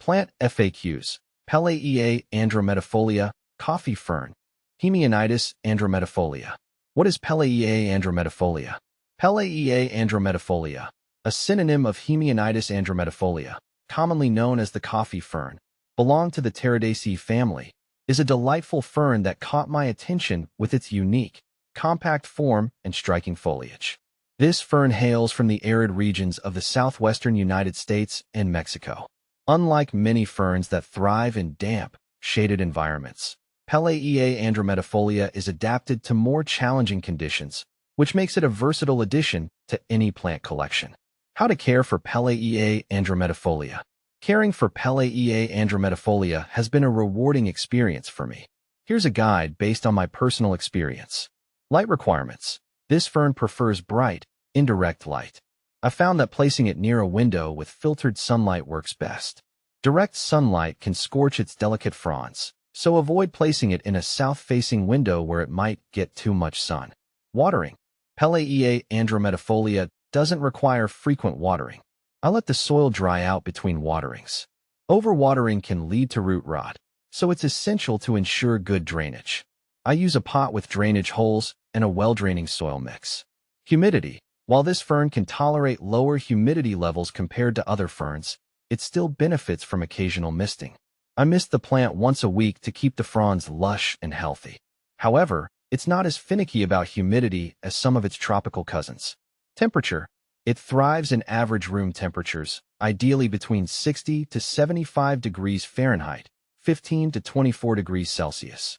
Plant FAQs. Pellaea Andromedifolia, coffee fern. Hemionitis Andromedifolia. What is Pellaea Andromedifolia? Pellaea Andromedifolia, a synonym of Hemionitis Andromedifolia, commonly known as the coffee fern, belong to the Pteridaceae family, is a delightful fern that caught my attention with its unique, compact form and striking foliage. This fern hails from the arid regions of the southwestern United States and Mexico. Unlike many ferns that thrive in damp, shaded environments, Pellaea Andromedifolia is adapted to more challenging conditions, which makes it a versatile addition to any plant collection. How to care for Pellaea Andromedifolia. Caring for Pellaea Andromedifolia has been a rewarding experience for me. Here's a guide based on my personal experience. Light requirements. This fern prefers bright, indirect light. I found that placing it near a window with filtered sunlight works best. Direct sunlight can scorch its delicate fronds, so avoid placing it in a south-facing window where it might get too much sun. Watering. Pellaea Andromedifolia doesn't require frequent watering. I let the soil dry out between waterings. Overwatering can lead to root rot, so it's essential to ensure good drainage. I use a pot with drainage holes and a well-draining soil mix. Humidity. While this fern can tolerate lower humidity levels compared to other ferns, it still benefits from occasional misting. I mist the plant once a week to keep the fronds lush and healthy. However, it's not as finicky about humidity as some of its tropical cousins. Temperature. It thrives in average room temperatures, ideally between 60 to 75 degrees Fahrenheit, 15 to 24 degrees Celsius.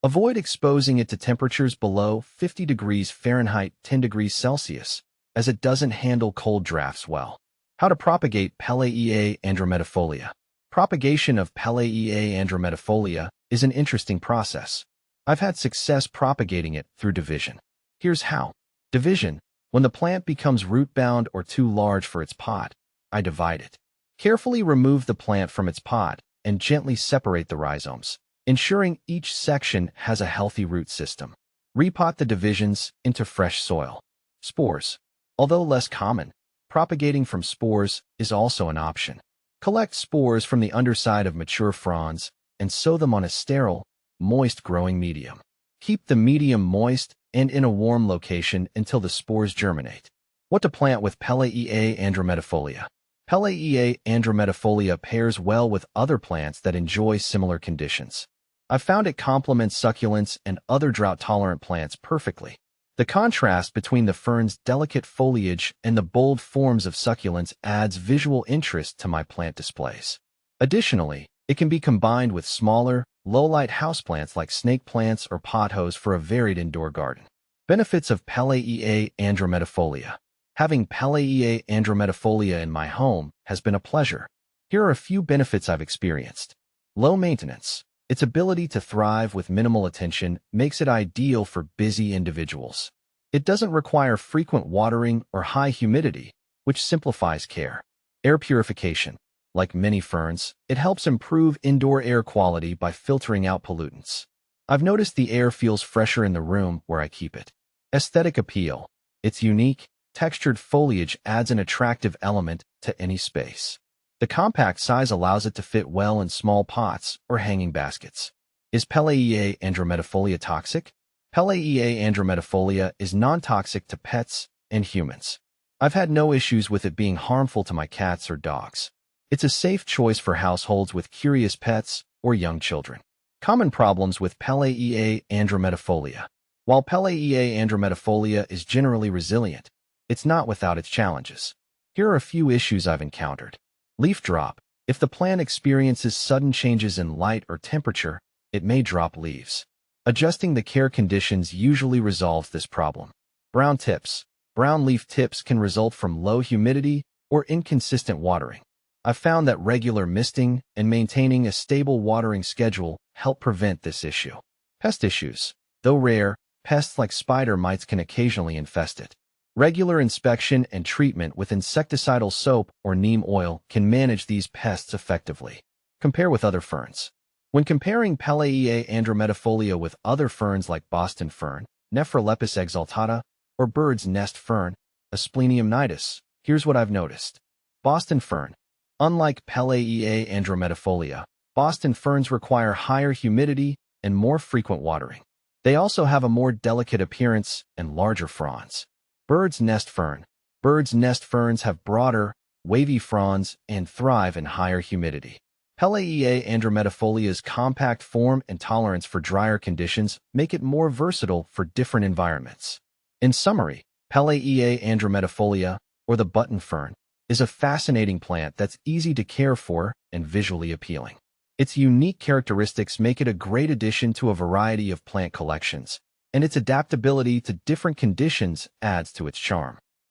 Avoid exposing it to temperatures below 50 degrees Fahrenheit, 10 degrees Celsius, as it doesn't handle cold drafts well. How to propagate Pellaea Andromedifolia. Propagation of Pellaea Andromedifolia is an interesting process. I've had success propagating it through division. Here's how. Division. When the plant becomes root-bound or too large for its pot, I divide it. Carefully remove the plant from its pot and gently separate the rhizomes, ensuring each section has a healthy root system. Repot the divisions into fresh soil. Spores. Although less common, propagating from spores is also an option. Collect spores from the underside of mature fronds and sow them on a sterile, moist growing medium. Keep the medium moist and in a warm location until the spores germinate. What to plant with Pellaea Andromedifolia. Pellaea Andromedifolia pairs well with other plants that enjoy similar conditions. I've found it complements succulents and other drought-tolerant plants perfectly. The contrast between the fern's delicate foliage and the bold forms of succulents adds visual interest to my plant displays. Additionally, it can be combined with smaller, low-light houseplants like snake plants or pothos for a varied indoor garden. Benefits of Pellaea Andromedifolia. Having Pellaea Andromedifolia in my home has been a pleasure. Here are a few benefits I've experienced. Low maintenance. Its ability to thrive with minimal attention makes it ideal for busy individuals. It doesn't require frequent watering or high humidity, which simplifies care. Air purification. Like many ferns, it helps improve indoor air quality by filtering out pollutants. I've noticed the air feels fresher in the room where I keep it. Aesthetic appeal. Its unique, textured foliage adds an attractive element to any space. The compact size allows it to fit well in small pots or hanging baskets. Is Pellaea Andromedifolia toxic? Pellaea Andromedifolia is non-toxic to pets and humans. I've had no issues with it being harmful to my cats or dogs. It's a safe choice for households with curious pets or young children. Common problems with Pellaea Andromedifolia. While Pellaea Andromedifolia is generally resilient, it's not without its challenges. Here are a few issues I've encountered. Leaf drop. If the plant experiences sudden changes in light or temperature, it may drop leaves. Adjusting the care conditions usually resolves this problem. Brown tips. Brown leaf tips can result from low humidity or inconsistent watering. I've found that regular misting and maintaining a stable watering schedule help prevent this issue. Pest issues. Though rare, pests like spider mites can occasionally infest it. Regular inspection and treatment with insecticidal soap or neem oil can manage these pests effectively. Compare with other ferns. When comparing Pellaea Andromedifolia with other ferns like Boston fern, Nephrolepis exaltata, or bird's nest fern, Asplenium nidus, here's what I've noticed. Boston fern. Unlike Pellaea andromedifolia, Boston ferns require higher humidity and more frequent watering. They also have a more delicate appearance and larger fronds. Bird's nest fern. Bird's nest ferns have broader, wavy fronds and thrive in higher humidity. Pellaea andromedifolia's compact form and tolerance for drier conditions make it more versatile for different environments. In summary, Pellaea andromedifolia, or the button fern, is a fascinating plant that's easy to care for and visually appealing. Its unique characteristics make it a great addition to a variety of plant collections, and its adaptability to different conditions adds to its charm.